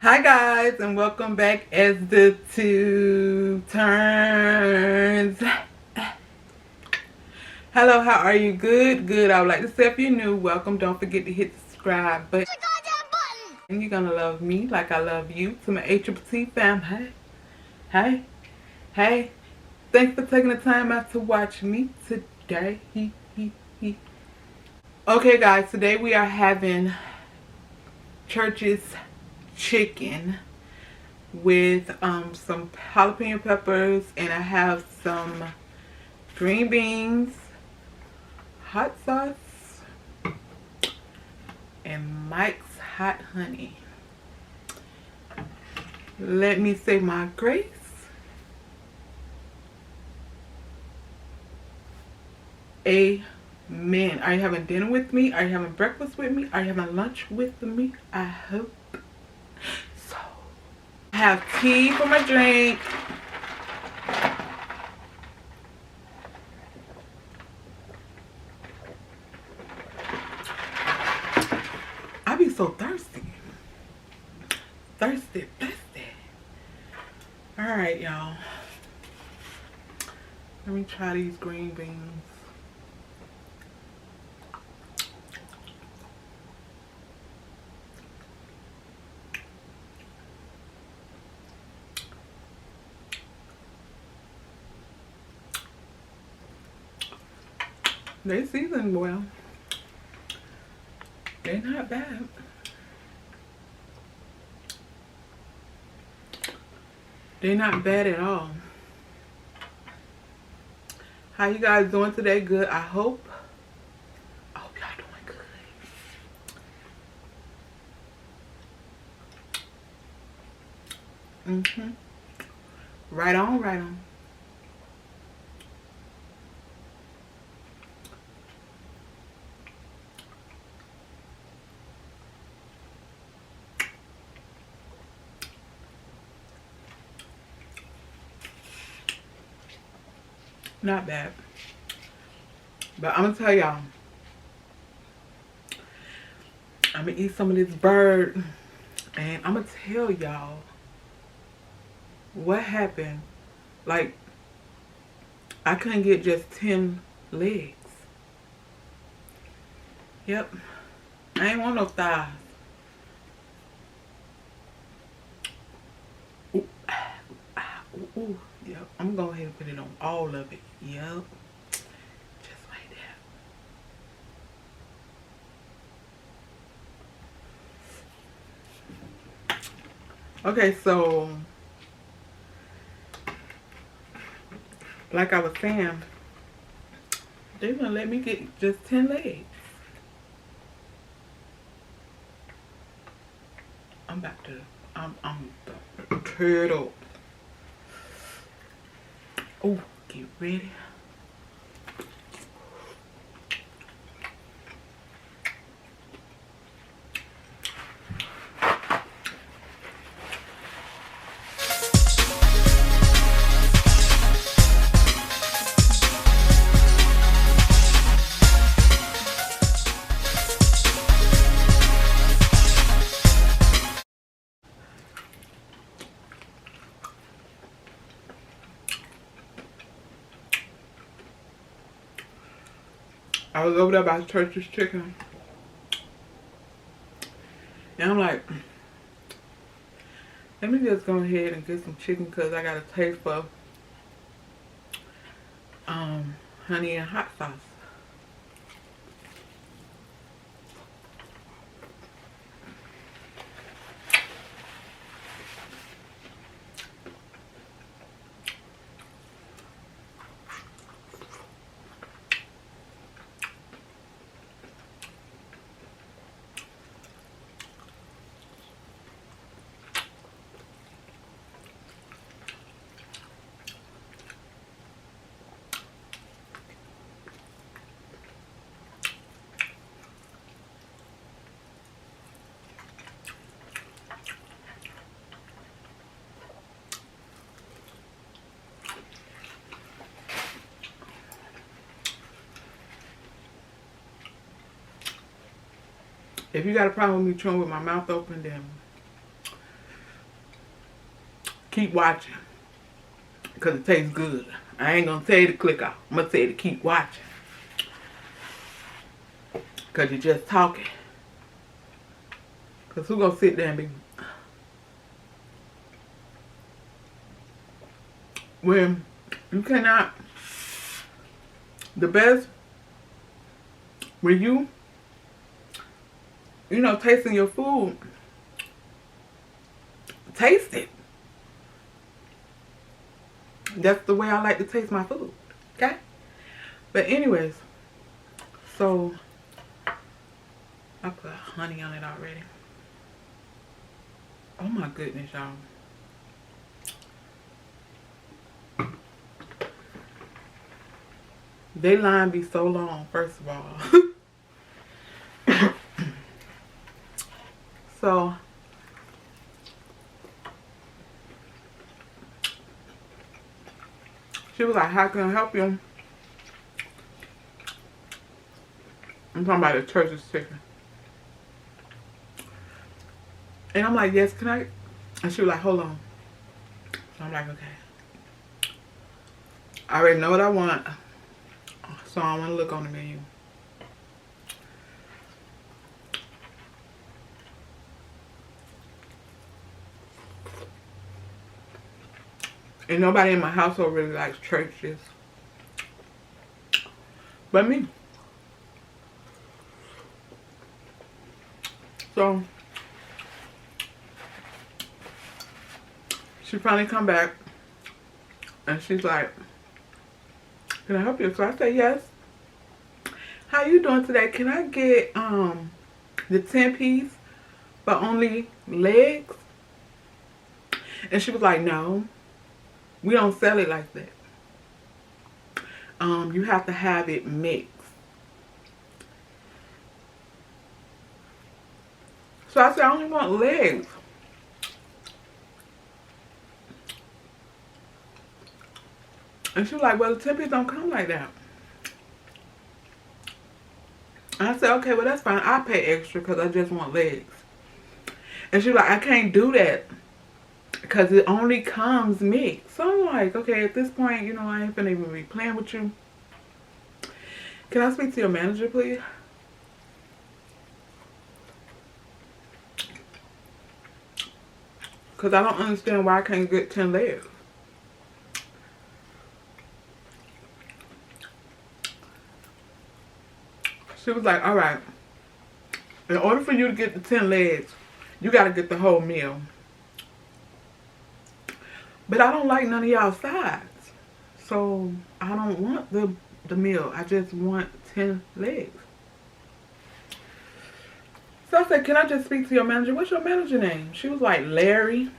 Hi guys, and welcome back as the tube turns. Hello, how are you? Good. I would like to say, if you're new, welcome. Don't forget to hit the subscribe button. And you're gonna love me like I love you. To my AsTheTubeTurns fam, hey. Thanks for taking the time out to watch me today. Okay guys, today we are having Church's chicken with some jalapeno peppers, and I have some green beans, hot sauce, and Mike's hot honey. Let me say my grace. Amen. Are you having dinner with me? Are you having breakfast with me? Are you having lunch with me? I hope so. I have tea for my drink. I be so thirsty. Thirsty. Alright, y'all. Let me try these green beans. They seasoned well. They're not bad. They're not bad at all. How you guys doing today? Good, I hope. I hope y'all doing good. Right on. Not bad. But I'm gonna tell y'all, I'm gonna eat some of this bird, and I'm gonna tell y'all what happened. Like, I couldn't get just 10 legs. Yep. I ain't want no thighs. Ooh. Yep. I'm gonna go ahead and put it on all of it. Yep. Just like that. Okay, so like I was saying, they're gonna let me get just 10 legs. I'm about to tear it up. Oh, get ready. I was over there by Church's Chicken, and I'm like, let me just go ahead and get some chicken, because I got a taste for honey and hot sauce. If you got a problem with me chewing with my mouth open, then keep watching. Because it tastes good. I ain't going to tell you to click off. I'm going to tell you to keep watching. Because you're just talking. Because who going to sit there and be... When you cannot... The best... When you know, tasting your food... Taste it. That's the way I like to taste my food. Okay? But anyways, so I put honey on it already. Oh my goodness, y'all. They line be so long, first of all. So she was like, how can I help you? I'm talking about the church's chicken. And I'm like, yes, can I? And she was like, hold on. So I'm like, okay. I already know what I want. So I want to look on the menu. And nobody in my household really likes churches. But me. So she finally come back and she's like, can I help you? So I said yes. How you doing today? Can I get the 10-piece but only legs? And she was like, no, we don't sell it like that. You have to have it mixed. So I said, I only want legs. And she was like, well, the 10-piece don't come like that. And I said, okay, well, that's fine. I'll pay extra because I just want legs. And she was like, I can't do that because it only comes mixed. So I'm like, okay, at this point, you know, I ain't finna even be playing with you. Can I speak to your manager, please? Because I don't understand why I can't get 10 legs. She was like, all right, in order for you to get the 10 legs, you got to get the whole meal. But I don't like none of y'all sides. So I don't want the meal. I just want 10 legs. So I said, can I just speak to your manager? What's your manager name? She was like, Larry.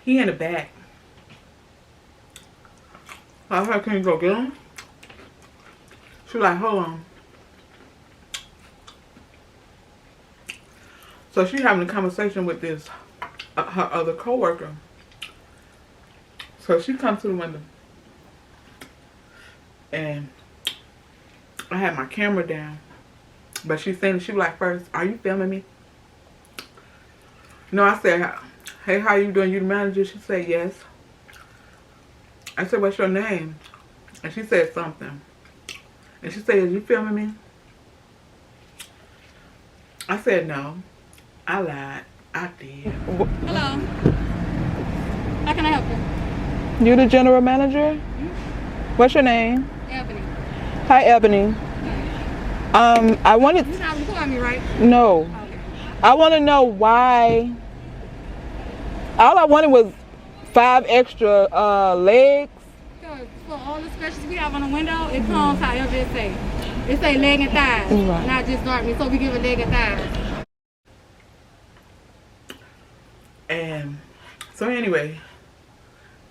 He in the back. I said, can you go get him? She was like, hold on. So she having a conversation with this, her other coworker. So she comes to the window. And I had my camera down. But she was like, first, are you filming me? No, I said, hey, how you doing? You the manager? She said, yes. I said, what's your name? And she said something. And she said, is you filming me? I said, no. I lied. I did. Hello. How can I help you? You the general manager? What's your name? Ebony. Hi, Ebony. I wanted... You're not recording me, right? No. Okay. I want to know why... All I wanted was 5 extra legs. So, for all the specials we have on the window, it comes however it say. It say leg and thighs, Right. not just dark meat. So we give a leg and thighs. And so anyway,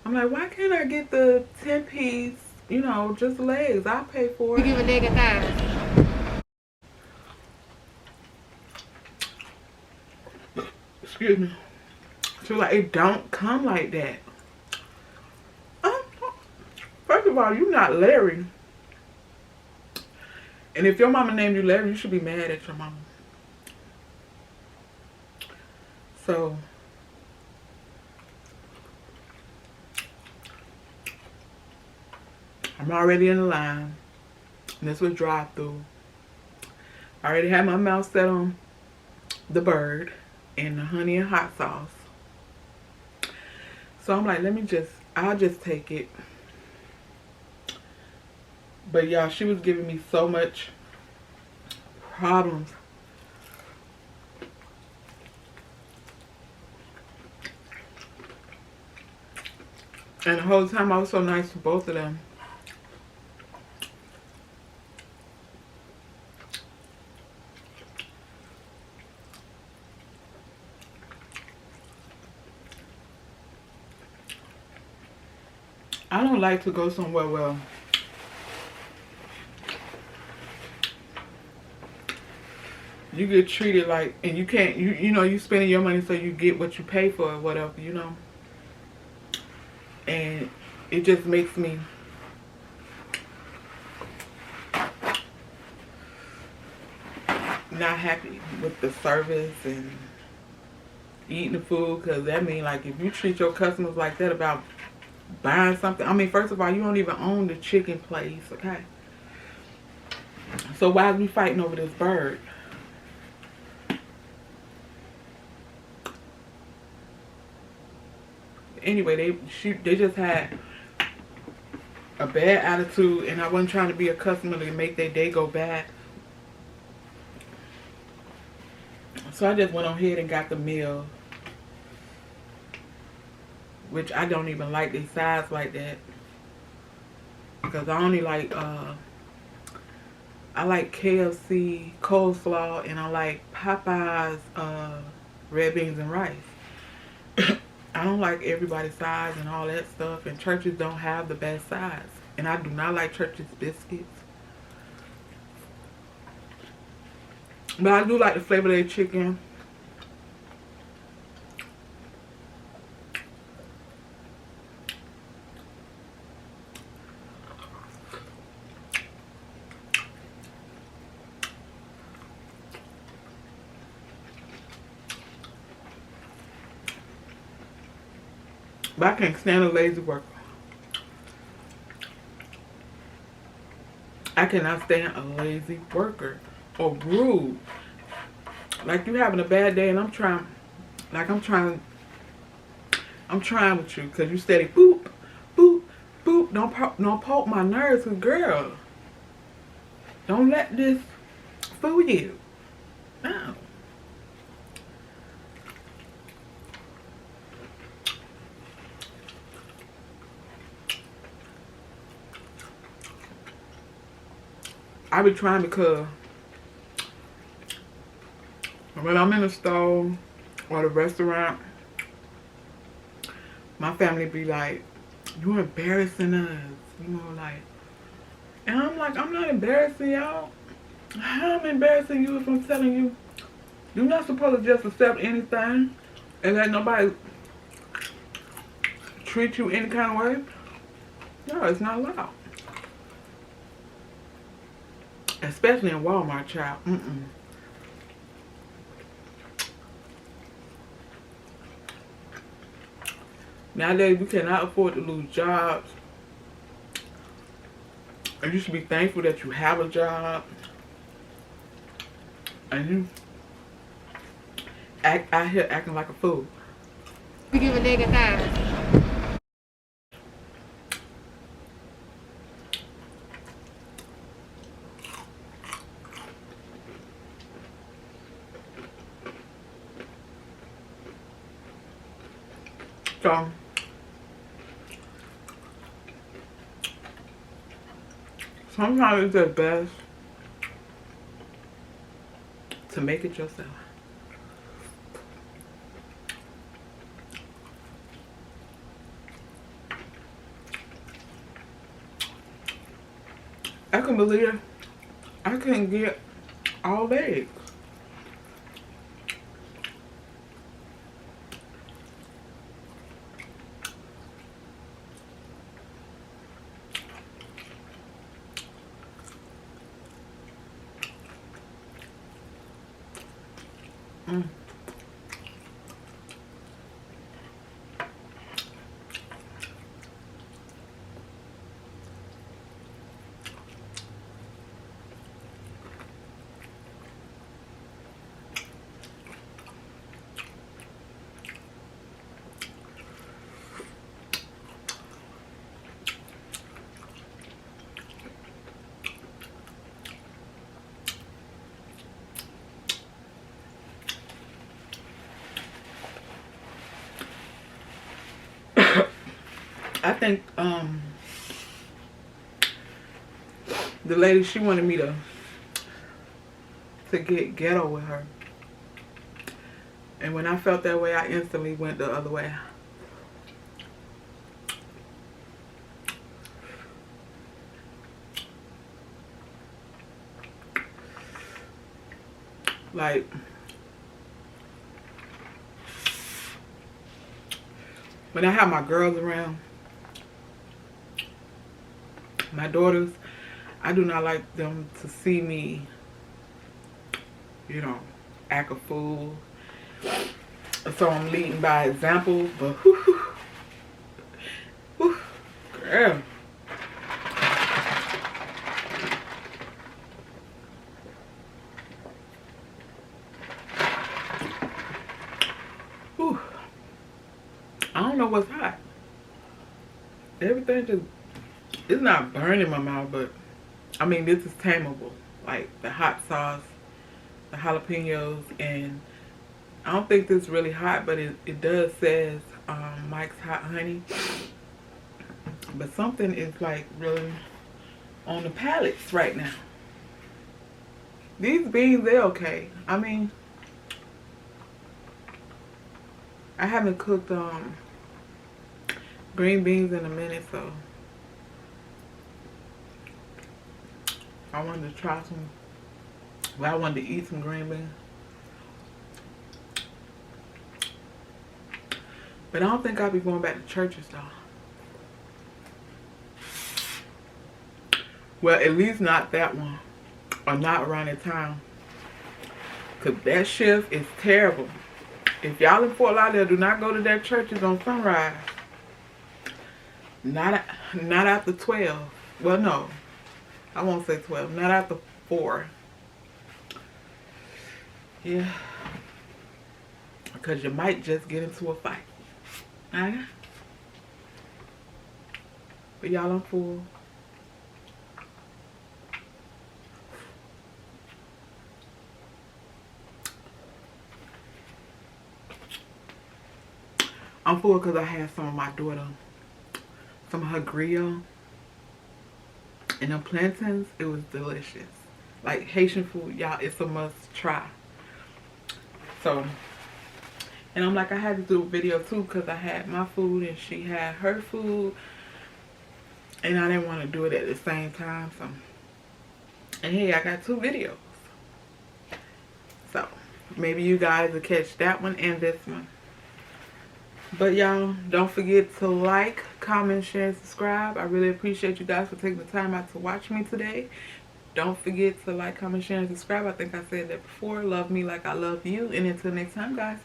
I'm like, why can't I get the 10-piece, you know, just legs? I'll pay for We it. give a leg and thighs. Excuse me. She was like, it don't come like that. First of all, you're not Larry. And if your mama named you Larry, you should be mad at your mama. So I'm already in the line. And this was drive-through. I already had my mouth set on the bird and the honey and hot sauce. So I'm like, I'll just take it. But y'all, she was giving me so much problems. And the whole time I was so nice to both of them. I don't like to go somewhere where you get treated like, and you can't, you know, you spending your money so you get what you pay for or whatever, you know. And it just makes me not happy with the service and eating the food, because that means, like, if you treat your customers like that about buying something, I mean, first of all, you don't even own the chicken place, okay? So why are we fighting over this bird? Anyway, they just had a bad attitude, and I wasn't trying to be a customer to make their day go bad. So I just went on ahead and got the meal, which I don't even like their size like that, because I only like I like KFC coleslaw, and I like Popeye's red beans and rice. I don't like everybody's size and all that stuff, and Church's don't have the best size, and I do not like Church's biscuits. But I do like the flavor of their chicken. But I can't stand a lazy worker. I cannot stand a lazy worker or rude. Like, you having a bad day and I'm trying with you, because you steady boop, boop, boop. Don't poke my nerves, cause girl, don't let this fool you. No. I be trying, because when I'm in the store or the restaurant, my family be like, you embarrassing us, you know, like. And I'm like, I'm not embarrassing y'all. How I'm embarrassing you if I'm telling you you're not supposed to just accept anything and let nobody treat you any kind of way? No, it's not allowed. Especially in Walmart, child. Nowadays, we cannot afford to lose jobs. And you should be thankful that you have a job. And you act out here acting like a fool. We give a leg a thighs. So, sometimes it's just best to make it yourself. I can believe I couldn't get all legs. I think the lady, she wanted me to get ghetto with her. And when I felt that way, I instantly went the other way. Like, when I have my girls around, my daughters, I do not like them to see me, you know, act a fool. So I'm leading by example, but whew, girl. Whew. I don't know what's hot. Everything just, it's not burning my mouth, but I mean, this is tameable. Like the hot sauce, the jalapenos, and I don't think this is really hot, but it does says Mike's Hot Honey. But something is like really on the palates right now. These beans, they're okay. I mean, I haven't cooked green beans in a minute, so I wanted to try some. Well, I wanted to eat some green beans. But I don't think I'll be going back to churches though. Well, at least not that one. Or not around that time. Because that shift is terrible. If y'all in Fort Lauderdale, do not go to their churches on Sunrise. Not after 12. Well, no. I won't say 12. Not after 4. Yeah. Because you might just get into a fight. Alright? But y'all, I'm full. I'm full because I had some of my daughter, some of her grill, and them plantains. It was delicious. Like Haitian food, y'all, it's a must try. So, and I'm like, I had to do a video too because I had my food and she had her food. And I didn't want to do it at the same time. So, and hey, I got 2 videos. So, maybe you guys will catch that one and this one. But y'all, don't forget to like, comment, share, and subscribe. I really appreciate you guys for taking the time out to watch me today. Don't forget to like, comment, share, and subscribe. I think I said that before. Love me like I love you. And until next time, guys.